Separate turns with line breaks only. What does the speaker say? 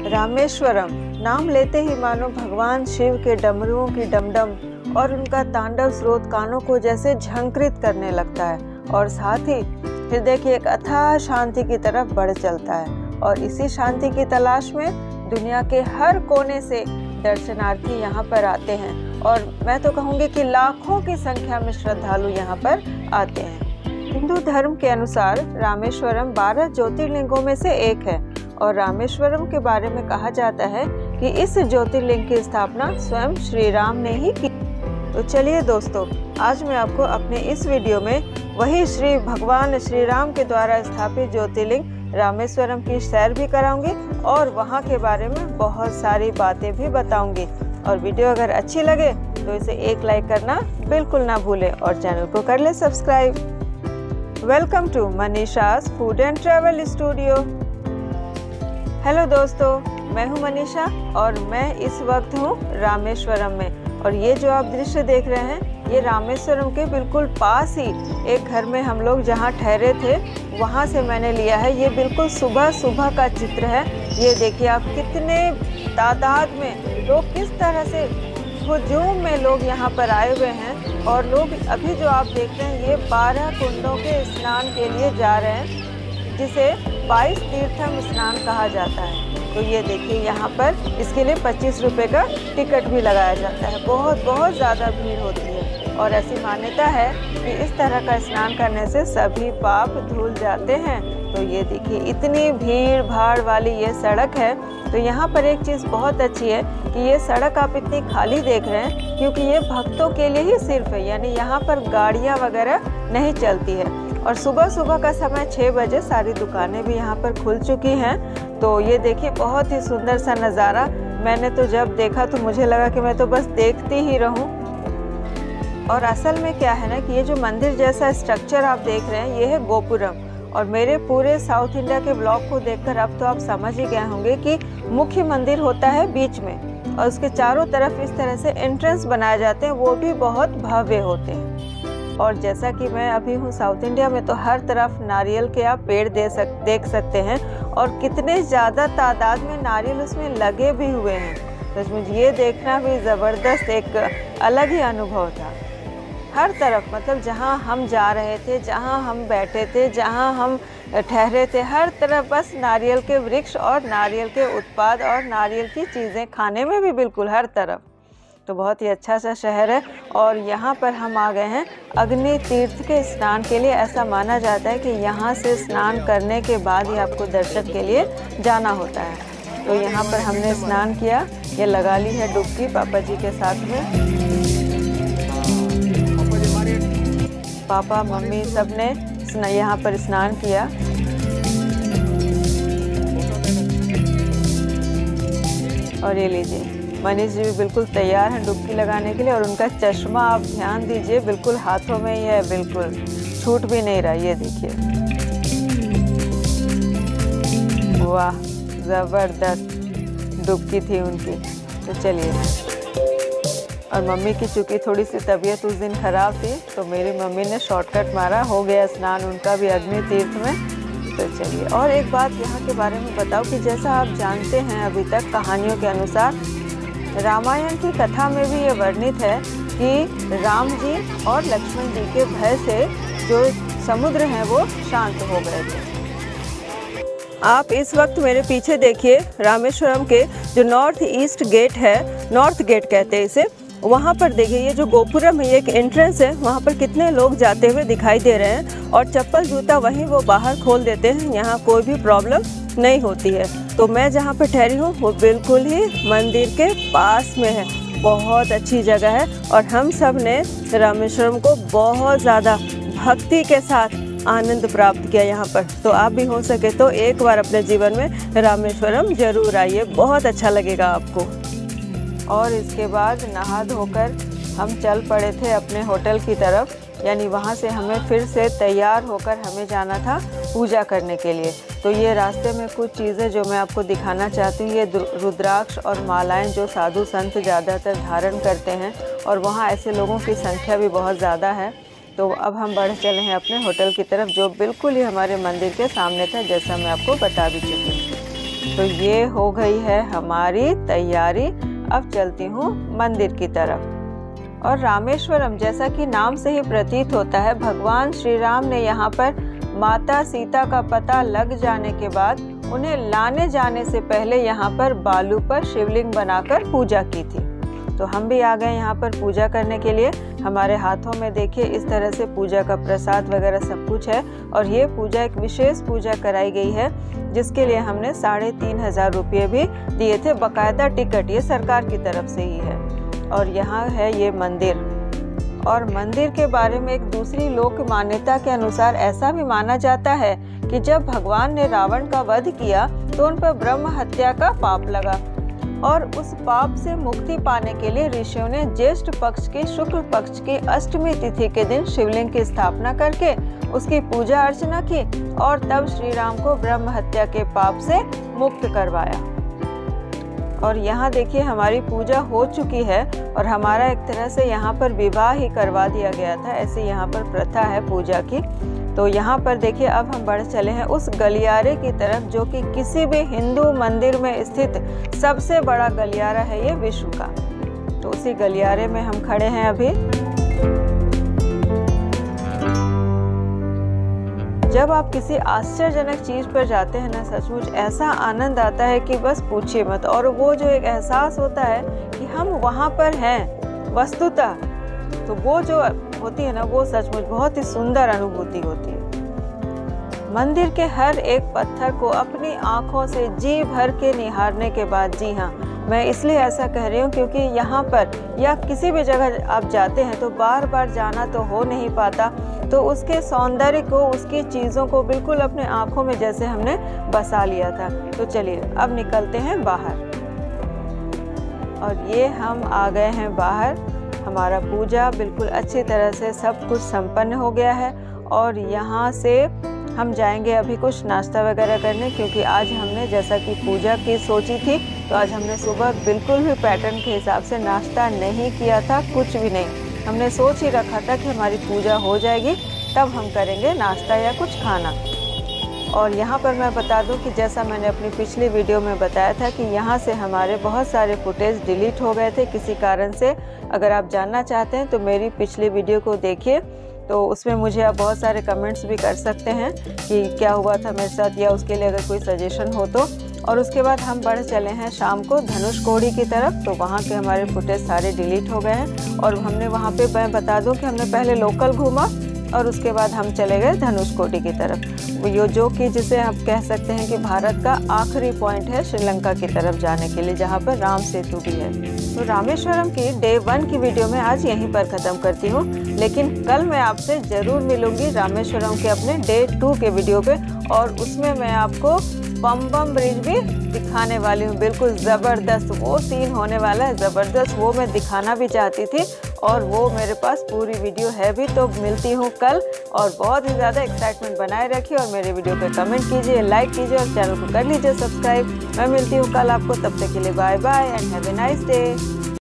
रामेश्वरम नाम लेते ही मानो भगवान शिव के डमरुओं की डमडम और उनका तांडव स्रोत कानों को जैसे झंकृत करने लगता है और साथ ही हृदय की एक अथाह शांति की तरफ बढ़ चलता है। और इसी शांति की तलाश में दुनिया के हर कोने से दर्शनार्थी यहाँ पर आते हैं और मैं तो कहूँगी कि लाखों की संख्या में श्रद्धालु यहाँ पर आते हैं। हिंदू धर्म के अनुसार रामेश्वरम 12 ज्योतिर्लिंगों में से एक है और रामेश्वरम के बारे में कहा जाता है कि इस ज्योतिर्लिंग की स्थापना स्वयं श्री राम ने ही की। तो चलिए दोस्तों, आज मैं आपको अपने इस वीडियो में वही श्री भगवान श्री राम के द्वारा स्थापित ज्योतिर्लिंग रामेश्वरम की सैर भी कराऊंगी और वहां के बारे में बहुत सारी बातें भी बताऊंगी। और वीडियो अगर अच्छी लगे तो इसे एक लाइक करना बिल्कुल ना भूलें और चैनल को कर ले subscribe. Welcome to Manisha's food and travel studio. Hello दोस्तों, मैं हूं मनीषा और मैं इस वक्त हूं रामेश्वरम में। और ये जो आप दृश्य देख रहे हैं, ये रामेश्वरम के बिल्कुल पास ही एक घर में हम लोग जहां ठहरे थे वहां से मैंने लिया है। ये बिल्कुल सुबह सुबह का चित्र है। ये देखिए आप कितने तादाद में लोग किस तरह से हुजूम में लोग यहाँ पर आए हुए हैं। और लोग अभी जो आप देख रहे हैं, ये 12 कुंडों के स्नान के लिए जा रहे हैं, जिसे 22 तीर्थम स्नान कहा जाता है। तो ये देखिए यहाँ पर इसके लिए 25 रुपये का टिकट भी लगाया जाता है। बहुत ज़्यादा भीड़ होती है और ऐसी मान्यता है कि इस तरह का स्नान करने से सभी पाप धुल जाते हैं। तो ये देखिए इतनी भीड़ भाड़ वाली ये सड़क है। तो यहाँ पर एक चीज़ बहुत अच्छी है कि ये सड़क आप इतनी खाली देख रहे हैं क्योंकि ये भक्तों के लिए ही सिर्फ है, यानी यहाँ पर गाड़ियाँ वगैरह नहीं चलती है। और सुबह सुबह का समय 6 बजे सारी दुकानें भी यहाँ पर खुल चुकी हैं। तो ये देखिए बहुत ही सुंदर सा नज़ारा। मैंने तो जब देखा तो मुझे लगा कि मैं तो बस देखती ही रहूं। और असल में क्या है ना कि ये जो मंदिर जैसा स्ट्रक्चर आप देख रहे हैं, ये है गोपुरम। और मेरे पूरे साउथ इंडिया के ब्लॉग को देखकर अब तो आप समझ ही गए होंगे कि मुख्य मंदिर होता है बीच में और उसके चारों तरफ इस तरह से एंट्रेंस बनाए जाते हैं, वो भी बहुत भव्य होते हैं। और जैसा कि मैं अभी हूँ साउथ इंडिया में, तो हर तरफ नारियल के आप पेड़ देख सकते हैं और कितने ज़्यादा तादाद में नारियल उसमें लगे भी हुए हैं। तो मुझे ये देखना भी ज़बरदस्त एक अलग ही अनुभव था। हर तरफ मतलब जहाँ हम जा रहे थे, जहाँ हम बैठे थे, जहाँ हम ठहरे थे, हर तरफ बस नारियल के वृक्ष और नारियल के उत्पाद और नारियल की चीज़ें, खाने में भी बिल्कुल हर तरफ। तो बहुत ही अच्छा सा शहर है। और यहाँ पर हम आ गए हैं अग्नि तीर्थ के स्नान के लिए। ऐसा माना जाता है कि यहाँ से स्नान करने के बाद ही आपको दर्शन के लिए जाना होता है। तो यहाँ पर हमने स्नान किया, ये लगा ली है डुबकी पापा जी के साथ में। पापा मम्मी सब ने यहाँ पर स्नान किया। और ये लीजिए मनीष जी भी बिल्कुल तैयार हैं डुबकी लगाने के लिए। और उनका चश्मा आप ध्यान दीजिए, बिल्कुल हाथों में ही है, बिल्कुल छूट भी नहीं रहा। ये देखिए, वाह ज़बरदस्त डुबकी थी उनकी। तो चलिए, और मम्मी की चूँकि थोड़ी सी तबीयत उस दिन ख़राब थी, तो मेरी मम्मी ने शॉर्टकट मारा, हो गया स्नान उनका भी अग्नि तीर्थ में। तो चलिए, और एक बात यहाँ के बारे में बताओ कि जैसा आप जानते हैं अभी तक कहानियों के अनुसार, रामायण की कथा में भी ये वर्णित है कि राम जी और लक्ष्मण जी के भय से जो समुद्र हैं वो शांत हो गए थे। आप इस वक्त मेरे पीछे देखिए, रामेश्वरम के जो नॉर्थ ईस्ट गेट है, नॉर्थ गेट कहते हैं इसे, वहाँ पर देखिए ये जो गोपुरम है, ये एक एंट्रेंस है। वहाँ पर कितने लोग जाते हुए दिखाई दे रहे हैं और चप्पल जूता वहीं वो बाहर खोल देते हैं। यहाँ कोई भी प्रॉब्लम नहीं होती है। तो मैं जहाँ पर ठहरी हूँ वो बिल्कुल ही मंदिर के पास में है। बहुत अच्छी जगह है और हम सब ने रामेश्वरम को बहुत ज़्यादा भक्ति के साथ आनंद प्राप्त किया यहाँ पर। तो आप भी हो सके तो एक बार अपने जीवन में रामेश्वरम जरूर आइए, बहुत अच्छा लगेगा आपको। और इसके बाद नहा धोकर हम चल पड़े थे अपने होटल की तरफ, यानी वहाँ से हमें फिर से तैयार होकर हमें जाना था पूजा करने के लिए। तो ये रास्ते में कुछ चीज़ें जो मैं आपको दिखाना चाहती हूँ, ये रुद्राक्ष और मालाएं जो साधु संत ज़्यादातर धारण करते हैं और वहाँ ऐसे लोगों की संख्या भी बहुत ज़्यादा है। तो अब हम बढ़ चले हैं अपने होटल की तरफ, जो बिल्कुल ही हमारे मंदिर के सामने था, जैसा मैं आपको बता भी चुकी हूँ। तो ये हो गई है हमारी तैयारी। अब चलती हूँ मंदिर की तरफ। और रामेश्वरम, जैसा कि नाम से ही प्रतीत होता है, भगवान श्री राम ने यहाँ पर माता सीता का पता लग जाने के बाद उन्हें लाने जाने से पहले यहाँ पर बालू पर शिवलिंग बनाकर पूजा की थी। तो हम भी आ गए यहाँ पर पूजा करने के लिए। हमारे हाथों में देखिए इस तरह से पूजा का प्रसाद वगैरह सब कुछ है। और ये पूजा एक विशेष पूजा कराई गई है जिसके लिए हमने 3500 रुपये भी दिए थे, बकायदा टिकट, ये सरकार की तरफ से ही है। और यहाँ है ये मंदिर। और मंदिर के बारे में एक दूसरी लोक मान्यता के अनुसार ऐसा भी माना जाता है कि जब भगवान ने रावण का वध किया तो उन पर ब्रह्म हत्या का पाप लगा और उस पाप से मुक्ति पाने के लिए ऋषियों ने ज्येष्ठ पक्ष की शुक्ल पक्ष की अष्टमी तिथि के दिन शिवलिंग की स्थापना करके उसकी पूजा अर्चना की और तब श्री राम को ब्रह्म हत्या के पाप से मुक्त करवाया। और यहाँ देखिए हमारी पूजा हो चुकी है और हमारा एक तरह से यहाँ पर विवाह ही करवा दिया गया था, ऐसे यहाँ पर प्रथा है पूजा की। तो यहाँ पर देखिए अब हम बढ़ चले हैं उस गलियारे की तरफ जो कि किसी भी हिंदू मंदिर में स्थित सबसे बड़ा गलियारा है ये विश्व का। तो उसी गलियारे में हम खड़े हैं अभी। जब आप किसी आश्चर्यजनक चीज पर जाते हैं ना, सचमुच ऐसा आनंद आता है कि बस पूछिए मत। और वो जो एक एहसास होता है कि हम वहाँ पर हैं वस्तुतः, तो वो जो होती है ना, वो सचमुच बहुत ही सुंदर अनुभूति होती है। मंदिर के हर एक पत्थर को अपनी आंखों से जी भर के निहारने के बाद, जी हाँ, मैं इसलिए ऐसा कह रही हूँ क्योंकि यहाँ पर या किसी भी जगह आप जाते हैं तो बार बार जाना तो हो नहीं पाता, तो उसके सौंदर्य को, उसकी चीज़ों को बिल्कुल अपने आँखों में जैसे हमने बसा लिया था। तो चलिए अब निकलते हैं बाहर। और ये हम आ गए हैं बाहर। हमारा पूजा बिल्कुल अच्छी तरह से सब कुछ संपन्न हो गया है और यहाँ से हम जाएंगे अभी कुछ नाश्ता वगैरह करने, क्योंकि आज हमने जैसा कि पूजा की सोची थी तो आज हमने सुबह बिल्कुल भी पैटर्न के हिसाब से नाश्ता नहीं किया था, कुछ भी नहीं। हमने सोच ही रखा था कि हमारी पूजा हो जाएगी तब हम करेंगे नाश्ता या कुछ खाना। और यहाँ पर मैं बता दूं कि जैसा मैंने अपनी पिछली वीडियो में बताया था कि यहाँ से हमारे बहुत सारे फुटेज डिलीट हो गए थे किसी कारण से। अगर आप जानना चाहते हैं तो मेरी पिछली वीडियो को देखिए, तो उसमें मुझे आप बहुत सारे कमेंट्स भी कर सकते हैं कि क्या हुआ था मेरे साथ, या उसके लिए अगर कोई सजेशन हो तो। और उसके बाद हम बढ़ चले हैं शाम को धनुषकोडी की तरफ। तो वहाँ के हमारे फुटेज सारे डिलीट हो गए हैं और हमने वहाँ पे, मैं बता दूँ कि हमने पहले लोकल घूमा और उसके बाद हम चले गए धनुषकोडी की तरफ, वो जो कि जिसे आप कह सकते हैं कि भारत का आखिरी पॉइंट है श्रीलंका की तरफ जाने के लिए, जहाँ पर राम सेतु भी है। तो रामेश्वरम की डे 1 की वीडियो मैं आज यहीं पर ख़त्म करती हूँ, लेकिन कल मैं आपसे ज़रूर मिलूँगी रामेश्वरम के अपने डे 2 के वीडियो पे, और उसमें मैं आपको पंबम ब्रिज भी दिखाने वाली हूँ। बिल्कुल ज़बरदस्त वो सीन होने वाला है, ज़बरदस्त, वो मैं दिखाना भी चाहती थी और वो मेरे पास पूरी वीडियो है भी। तो मिलती हूँ कल, और बहुत ही ज़्यादा एक्साइटमेंट बनाए रखिए और मेरे वीडियो पे कमेंट कीजिए, लाइक कीजिए और चैनल को कर लीजिए सब्सक्राइब। मैं मिलती हूँ कल आपको, तब तक के लिए bye bye and have a nice day.